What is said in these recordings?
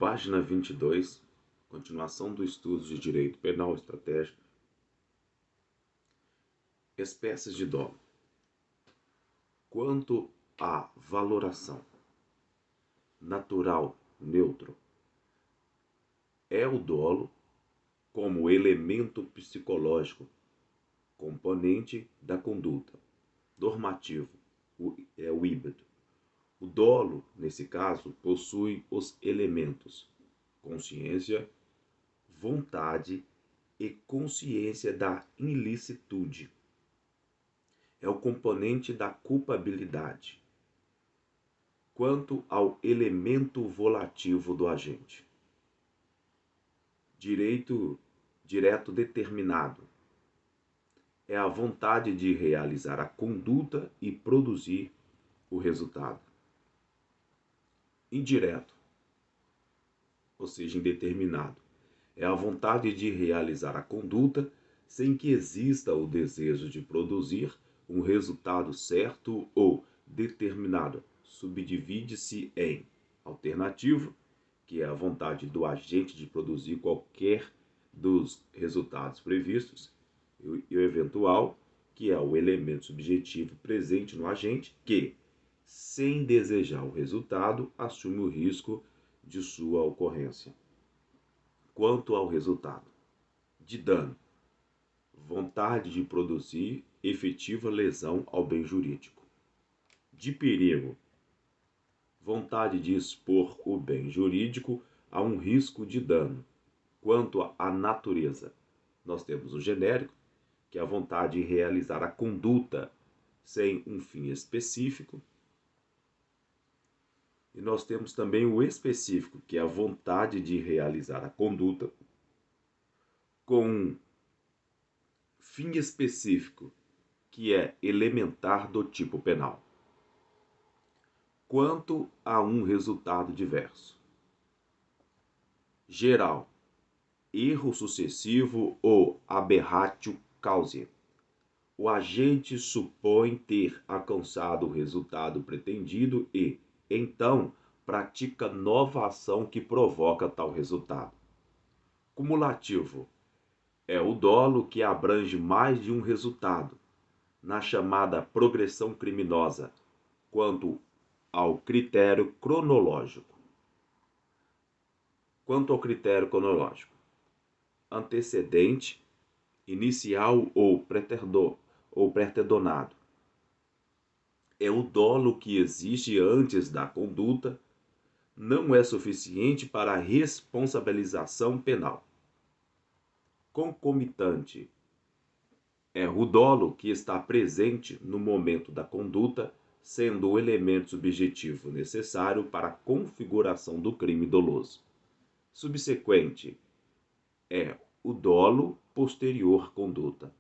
Página 22, continuação do estudo de Direito Penal Estratégico. Espécies de dolo. Quanto à valoração natural neutro, é o dolo como elemento psicológico, componente da conduta, normativo, é o ímpeto. O dolo, nesse caso, possui os elementos consciência, vontade e consciência da ilicitude. É o componente da culpabilidade. Quanto ao elemento volativo do agente, direto determinado, é a vontade de realizar a conduta e produzir o resultado. Indireto, ou seja, indeterminado, é a vontade de realizar a conduta sem que exista o desejo de produzir um resultado certo ou determinado. Subdivide-se em alternativo, que é a vontade do agente de produzir qualquer dos resultados previstos, e o eventual, que é o elemento subjetivo presente no agente, que, sem desejar o resultado, assume o risco de sua ocorrência. Quanto ao resultado de dano, vontade de produzir efetiva lesão ao bem jurídico. De perigo, vontade de expor o bem jurídico a um risco de dano. Quanto à natureza, nós temos o genérico, que é a vontade de realizar a conduta sem um fim específico. E nós temos também o específico, que é a vontade de realizar a conduta com fim específico, que é elementar do tipo penal. Quanto a um resultado diverso, geral, erro sucessivo ou aberratio causae. O agente supõe ter alcançado o resultado pretendido e, então, pratica nova ação que provoca tal resultado. Cumulativo é o dolo que abrange mais de um resultado, na chamada progressão criminosa, quanto ao critério cronológico. Quanto ao critério cronológico, antecedente, inicial ou preterdonado. É o dolo que existe antes da conduta, não é suficiente para a responsabilização penal. Concomitante é o dolo que está presente no momento da conduta, sendo o elemento subjetivo necessário para a configuração do crime doloso. Subsequente é o dolo posterior à conduta.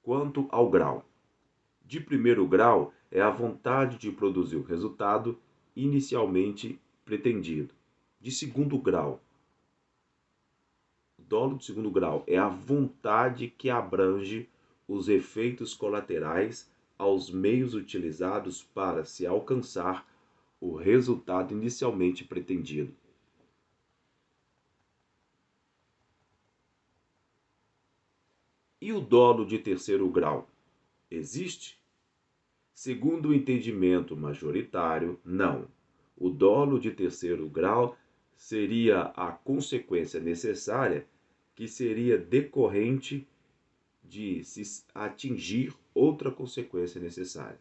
Quanto ao grau, de primeiro grau é a vontade de produzir o resultado inicialmente pretendido. De segundo grau, o dolo de segundo grau é a vontade que abrange os efeitos colaterais aos meios utilizados para se alcançar o resultado inicialmente pretendido. E o dolo de terceiro grau existe? Segundo o entendimento majoritário, não. O dolo de terceiro grau seria a consequência necessária que seria decorrente de se atingir outra consequência necessária.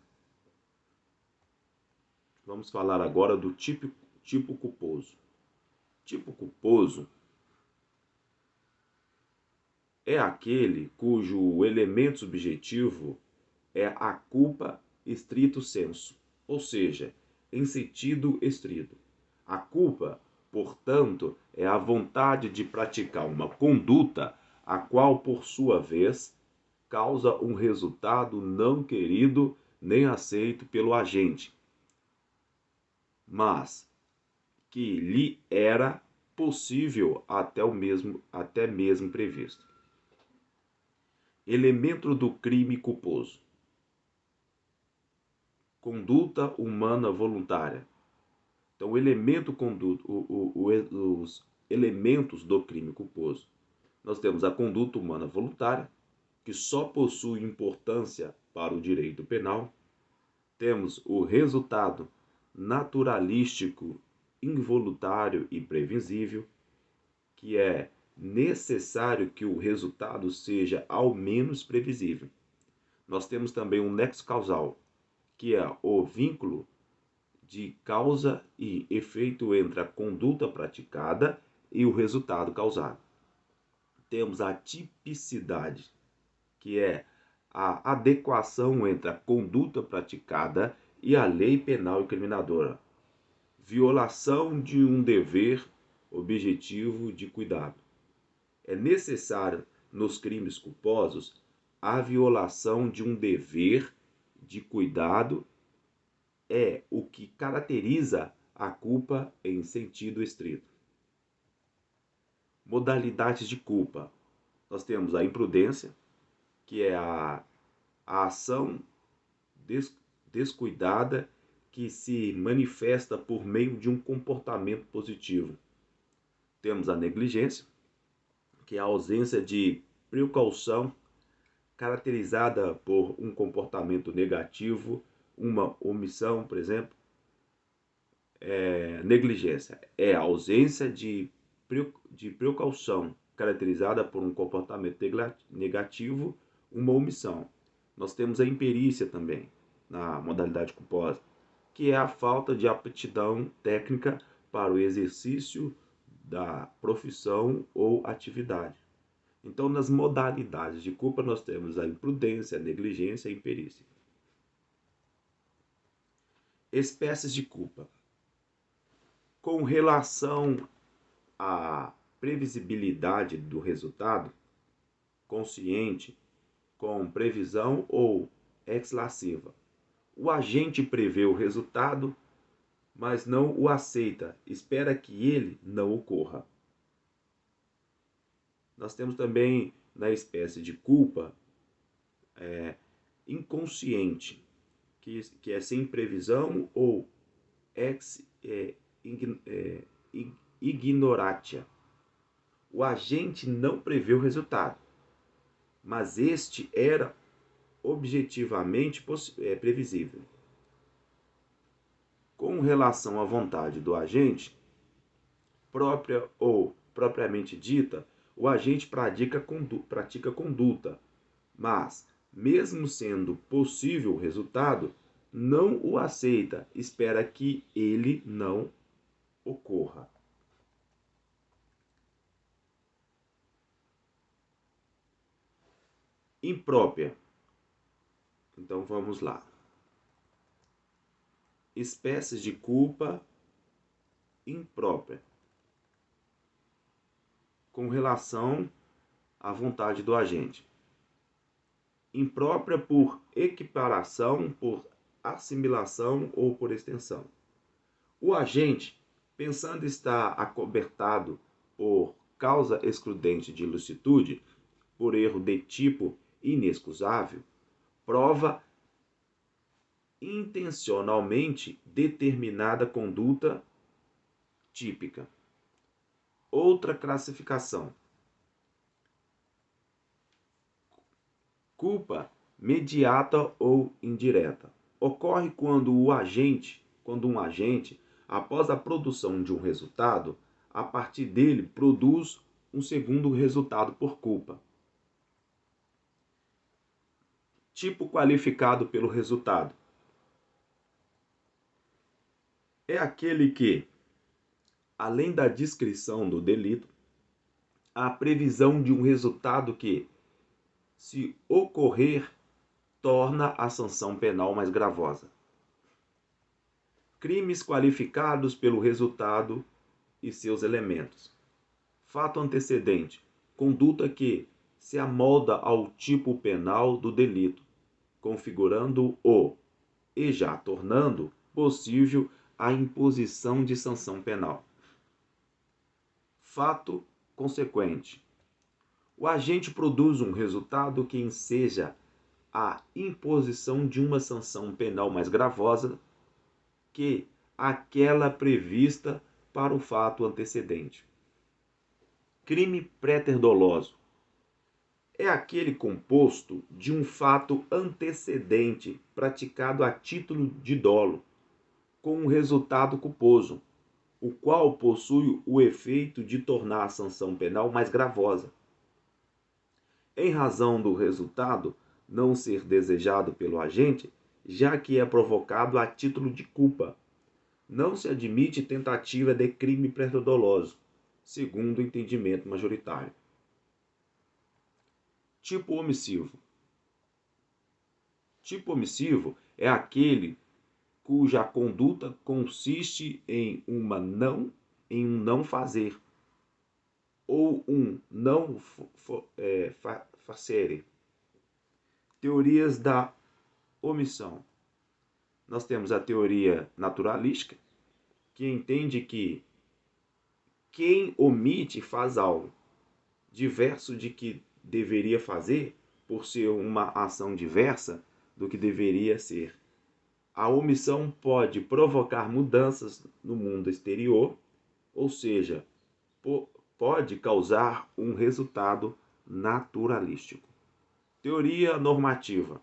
Vamos falar agora do tipo culposo. Tipo culposo é aquele cujo elemento subjetivo é a culpa estrito sensu, ou seja, em sentido estrito. A culpa, portanto, é a vontade de praticar uma conduta a qual, por sua vez, causa um resultado não querido nem aceito pelo agente, mas que lhe era possível até mesmo previsto. Elemento do crime culposo: conduta humana voluntária, Então, os elementos do crime culposo. Nós temos a conduta humana voluntária, que só possui importância para o direito penal. Temos o resultado naturalístico, involuntário e previsível, que é necessário que o resultado seja ao menos previsível. Nós temos também um nexo causal, que é o vínculo de causa e efeito entre a conduta praticada e o resultado causado. Temos a tipicidade, que é a adequação entre a conduta praticada e a lei penal incriminadora. Violação de um dever objetivo de cuidado. É necessário, nos crimes culposos, a violação de um dever de cuidado é o que caracteriza a culpa em sentido estrito. Modalidades de culpa. Nós temos a imprudência, que é a ação descuidada que se manifesta por meio de um comportamento positivo. Temos a negligência, que é a ausência de precaução caracterizada por um comportamento negativo, uma omissão, por exemplo. Negligência é a ausência de precaução caracterizada por um comportamento negativo, uma omissão. Nós temos a imperícia também, na modalidade culposa, que é a falta de aptidão técnica para o exercício da profissão ou atividade. Então, nas modalidades de culpa, nós temos a imprudência, a negligência e a imperícia. Espécies de culpa. Com relação à previsibilidade do resultado, consciente, com previsão ou ex-lasciva. O agente prevê o resultado, mas não o aceita, espera que ele não ocorra. Nós temos também, na espécie de culpa, inconsciente, que é sem previsão ou ignoratia. O agente não prevê o resultado, mas este era objetivamente previsível. Com relação à vontade do agente, própria ou propriamente dita, o agente pratica conduta, mas, mesmo sendo possível o resultado, não o aceita, espera que ele não ocorra. Imprópria. Então vamos lá. Espécies de culpa imprópria. Com relação à vontade do agente. Imprópria por equiparação, por assimilação ou por extensão. O agente, pensando estar acobertado por causa excludente de ilicitude, por erro de tipo inexcusável, prova intencionalmente determinada conduta típica. Outra classificação. Culpa mediata ou indireta. Ocorre quando um agente, após a produção de um resultado, a partir dele produz um segundo resultado por culpa. Tipo qualificado pelo resultado. É aquele que, além da descrição do delito, há previsão de um resultado que, se ocorrer, torna a sanção penal mais gravosa. Crimes qualificados pelo resultado e seus elementos. Fato antecedente. Conduta que se amolda ao tipo penal do delito, configurando-o e já tornando possível a imposição de sanção penal. Fato consequente. O agente produz um resultado que enseja a imposição de uma sanção penal mais gravosa que, aquela prevista para o fato antecedente. Crime préter-doloso é aquele composto de um fato antecedente praticado a título de dolo, com um resultado culposo, o qual possui o efeito de tornar a sanção penal mais gravosa. Em razão do resultado não ser desejado pelo agente, já que é provocado a título de culpa, não se admite tentativa de crime préter-doloso, segundo o entendimento majoritário. Tipo omissivo. Tipo omissivo é aquele cuja conduta consiste em um não fazer ou um não facere. Teorias da omissão. Nós temos a teoria naturalística, que entende que quem omite faz algo diverso de que deveria fazer, por ser uma ação diversa do que deveria ser. A omissão pode provocar mudanças no mundo exterior, ou seja, pode causar um resultado naturalístico. Teoria normativa.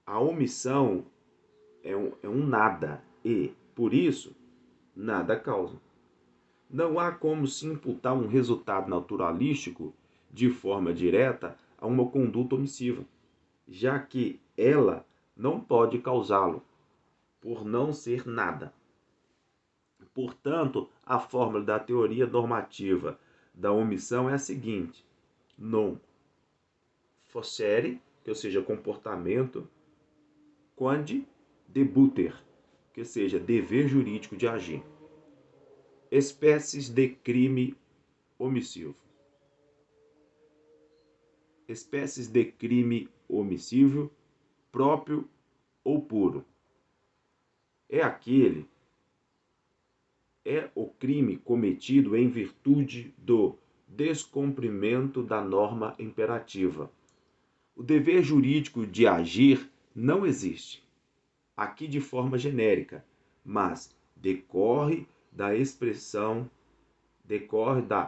A omissão é um nada e, por isso, nada causa. Não há como se imputar um resultado naturalístico de forma direta a uma conduta omissiva, já que ela não pode causá-lo, por não ser nada. Portanto, a fórmula da teoria normativa da omissão é a seguinte: non facere, que seja comportamento, quod debuter, que seja dever jurídico de agir. Espécies de crime omissivo. Espécies de crime omissivo próprio ou puro. É o crime cometido em virtude do descumprimento da norma imperativa. O dever jurídico de agir não existe, aqui de forma genérica, mas decorre da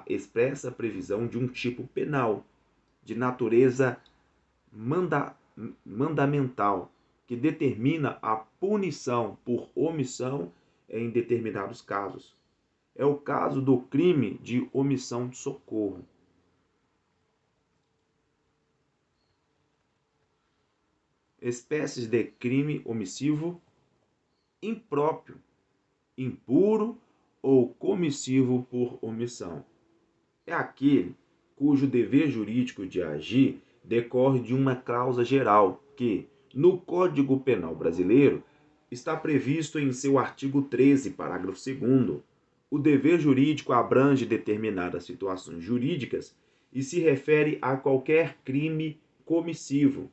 expressa previsão de um tipo penal, de natureza mandamental, que determina a punição por omissão em determinados casos. É o caso do crime de omissão de socorro. Espécies de crime omissivo impróprio, impuro ou comissivo por omissão. É aquele cujo dever jurídico de agir decorre de uma cláusula geral que, no Código Penal brasileiro, está previsto em seu artigo 13, parágrafo 2º. O dever jurídico abrange determinadas situações jurídicas e se refere a qualquer crime comissivo.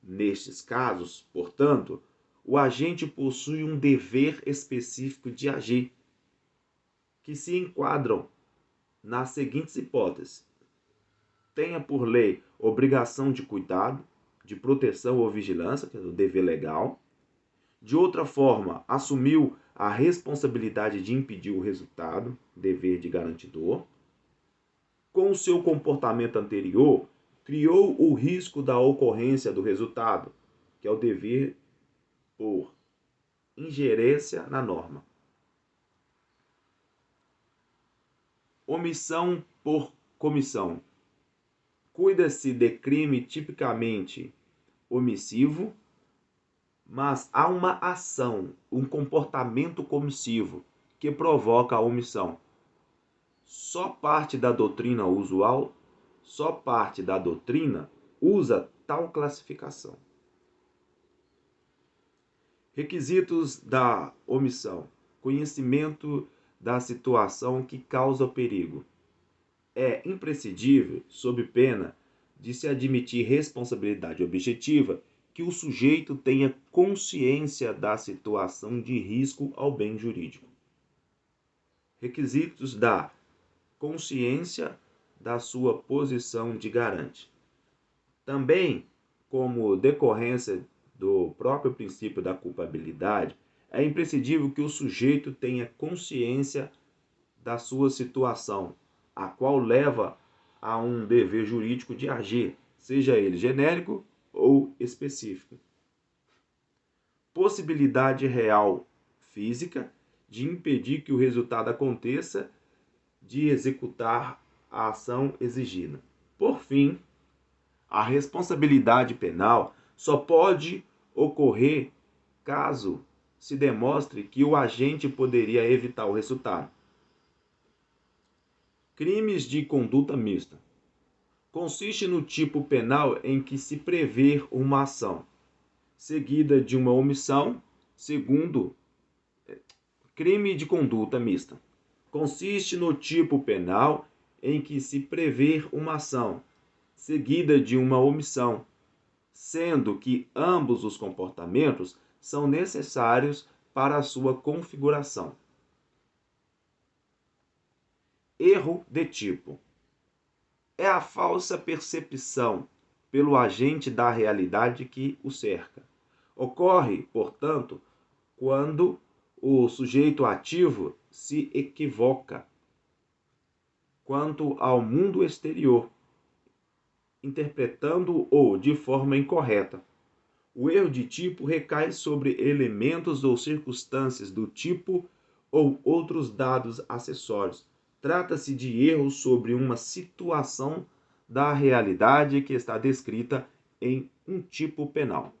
Nestes casos, portanto, o agente possui um dever específico de agir, que se enquadram nas seguintes hipóteses: tenha por lei obrigação de cuidado, de proteção ou vigilância, que é o dever legal. De outra forma, assumiu a responsabilidade de impedir o resultado, dever de garantidor. Com o seu comportamento anterior, criou o risco da ocorrência do resultado, que é o dever por ingerência na norma. Omissão por comissão. Cuida-se de crime tipicamente omissivo, mas há uma ação, um comportamento comissivo que provoca a omissão. Só parte da doutrina usa tal classificação. Requisitos da omissão: conhecimento da situação que causa perigo. É imprescindível, sob pena de se admitir responsabilidade objetiva, que o sujeito tenha consciência da situação de risco ao bem jurídico. Requisitos da consciência da sua posição de garante. Também, como decorrência do próprio princípio da culpabilidade, é imprescindível que o sujeito tenha consciência da sua situação, a qual leva a um dever jurídico de agir, seja ele genérico ou específico. Possibilidade real física de impedir que o resultado aconteça, de executar a ação exigida. Por fim, a responsabilidade penal só pode ocorrer caso se demonstre que o agente poderia evitar o resultado. Crimes de conduta mista. Consiste no tipo penal em que se prevê uma ação, seguida de uma omissão, segundo crime de conduta mista. Consiste no tipo penal em que se prevê uma ação, seguida de uma omissão, sendo que ambos os comportamentos são necessários para a sua configuração. Erro de tipo. É a falsa percepção pelo agente da realidade que o cerca. Ocorre, portanto, quando o sujeito ativo se equivoca quanto ao mundo exterior, interpretando-o de forma incorreta. O erro de tipo recai sobre elementos ou circunstâncias do tipo ou outros dados acessórios. Trata-se de erro sobre uma situação da realidade que está descrita em um tipo penal.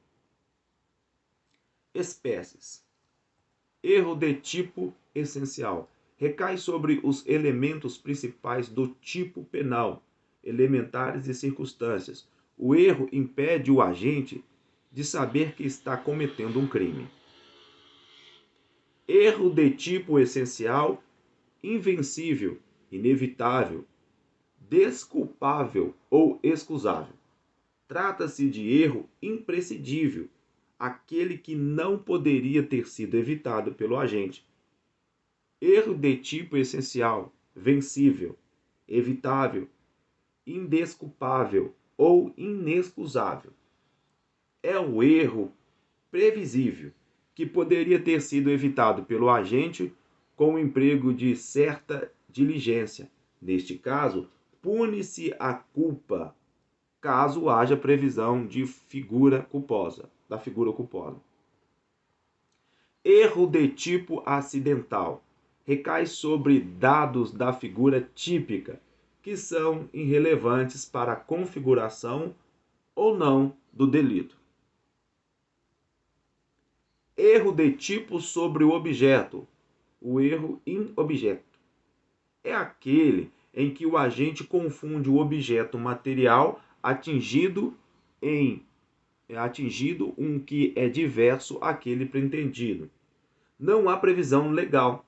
Espécies. Erro de tipo essencial. Recai sobre os elementos principais do tipo penal, elementares e circunstâncias. O erro impede o agente de saber que está cometendo um crime. Erro de tipo essencial, invencível, inevitável, desculpável ou excusável. Trata-se de erro imprescindível, aquele que não poderia ter sido evitado pelo agente. Erro de tipo essencial, vencível, evitável, indesculpável ou inexcusável. É um erro previsível, que poderia ter sido evitado pelo agente com o emprego de certa diligência. Neste caso, pune-se a culpa, caso haja previsão de da figura culposa. Erro de tipo acidental. Recai sobre dados da figura típica, que são irrelevantes para a configuração ou não do delito. Erro de tipo sobre o objeto. O erro in objeto. É aquele em que o agente confunde o objeto material atingido um que é diverso àquele pretendido. Não há previsão legal